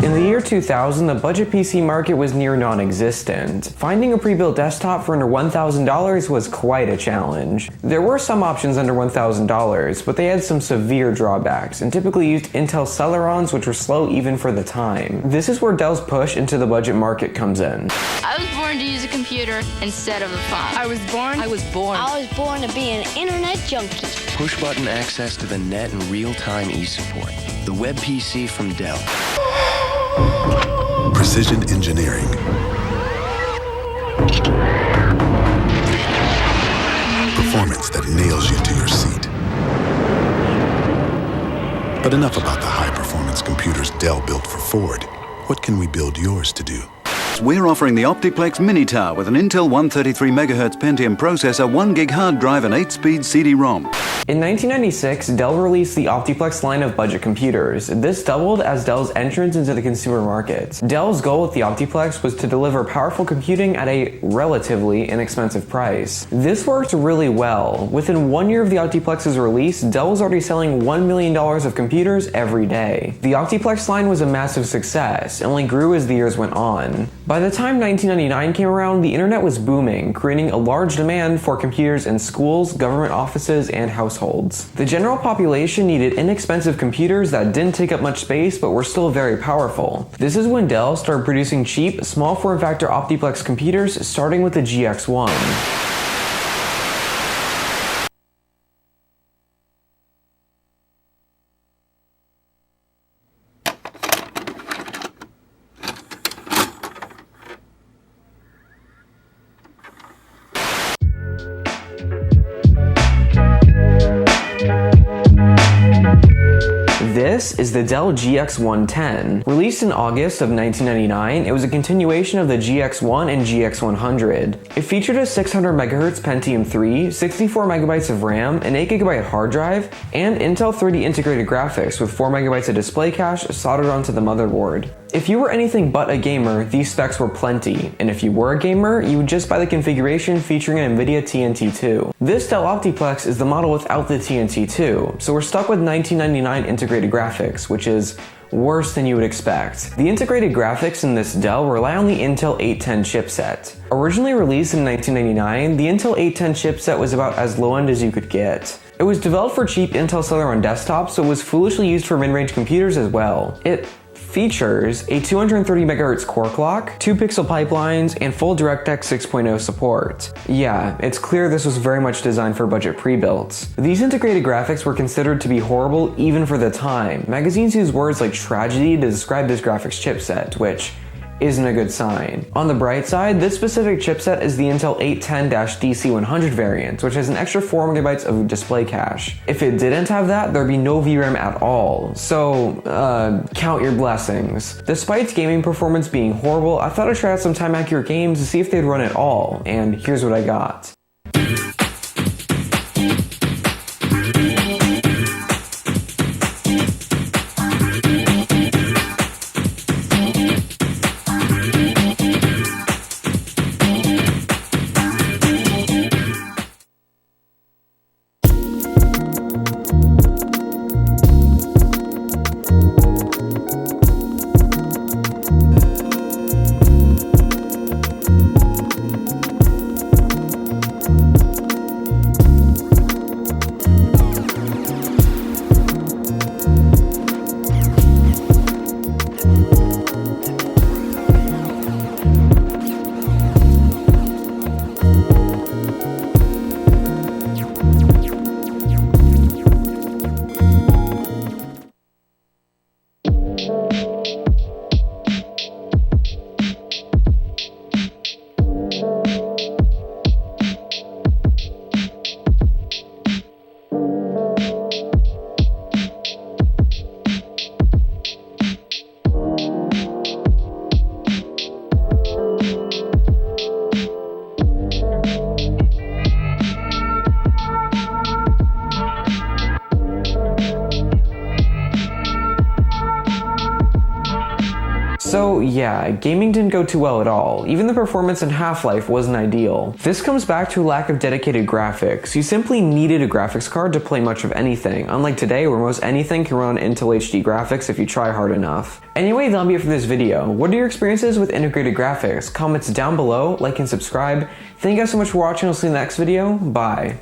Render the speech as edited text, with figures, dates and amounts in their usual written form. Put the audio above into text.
In the year 2000, the budget PC market was near non-existent. Finding a pre-built desktop for under $1,000 was quite a challenge. There were some options under $1,000, but they had some severe drawbacks, and typically used Intel Celerons, which were slow even for the time. This is where Dell's push into the budget market comes in. I was born to use a computer instead of a phone. I was born to be an internet junkie. Push-button access to the net and real-time e-support. The web PC from Dell. Precision engineering. Performance that nails you to your seat. But enough about the high-performance computers Dell built for Ford. What can we build yours to do? We're offering the OptiPlex Mini Tower with an Intel 133MHz Pentium processor, 1 gig hard drive, and 8-speed CD-ROM. In 1996, Dell released the OptiPlex line of budget computers. This doubled as Dell's entrance into the consumer market. Dell's goal with the OptiPlex was to deliver powerful computing at a relatively inexpensive price. This worked really well. Within 1 year of the OptiPlex's release, Dell was already selling $1 million of computers every day. The OptiPlex line was a massive success, and only grew as the years went on. By the time 1999 came around, the internet was booming, creating a large demand for computers in schools, government offices, and households. The general population needed inexpensive computers that didn't take up much space but were still very powerful. This is when Dell started producing cheap, small form factor OptiPlex computers, starting with the GX1. This is the Dell GX110. Released in August of 1999, it was a continuation of the GX1 and GX100. It featured a 600MHz Pentium 3, 64MB of RAM, an 8GB hard drive, and Intel 3D integrated graphics with 4MB of display cache soldered onto the motherboard. If you were anything but a gamer, these specs were plenty, and if you were a gamer, you would just buy the configuration featuring an Nvidia TNT2. This Dell OptiPlex is the model without the TNT2, so we're stuck with 1999 integrated graphics, which is worse than you would expect. The integrated graphics in this Dell rely on the Intel 810 chipset. Originally released in 1999, the Intel 810 chipset was about as low-end as you could get. It was developed for cheap Intel Celeron desktops, so it was foolishly used for mid-range computers as well. It features a 230MHz core clock, 2 pixel pipelines, and full DirectX 6.0 support. Yeah, it's clear this was very much designed for budget pre-builts. These integrated graphics were considered to be horrible even for the time. Magazines use words like tragedy to describe this graphics chipset, which isn't a good sign. On the bright side, this specific chipset is the Intel 810-DC100 variant, which has an extra 4MB of display cache. If it didn't have that, there'd be no VRAM at all. So, count your blessings. Despite gaming performance being horrible, I thought I'd try out some time-accurate games to see if they'd run at all, and here's what I got. So yeah, gaming didn't go too well at all. Even the performance in Half-Life wasn't ideal. This comes back to a lack of dedicated graphics. You simply needed a graphics card to play much of anything, unlike today where most anything can run on Intel HD graphics if you try hard enough. Anyway, that'll be it for this video. What are your experiences with integrated graphics? Comments down below, like and subscribe. Thank you guys so much for watching. I'll see you in the next video. Bye.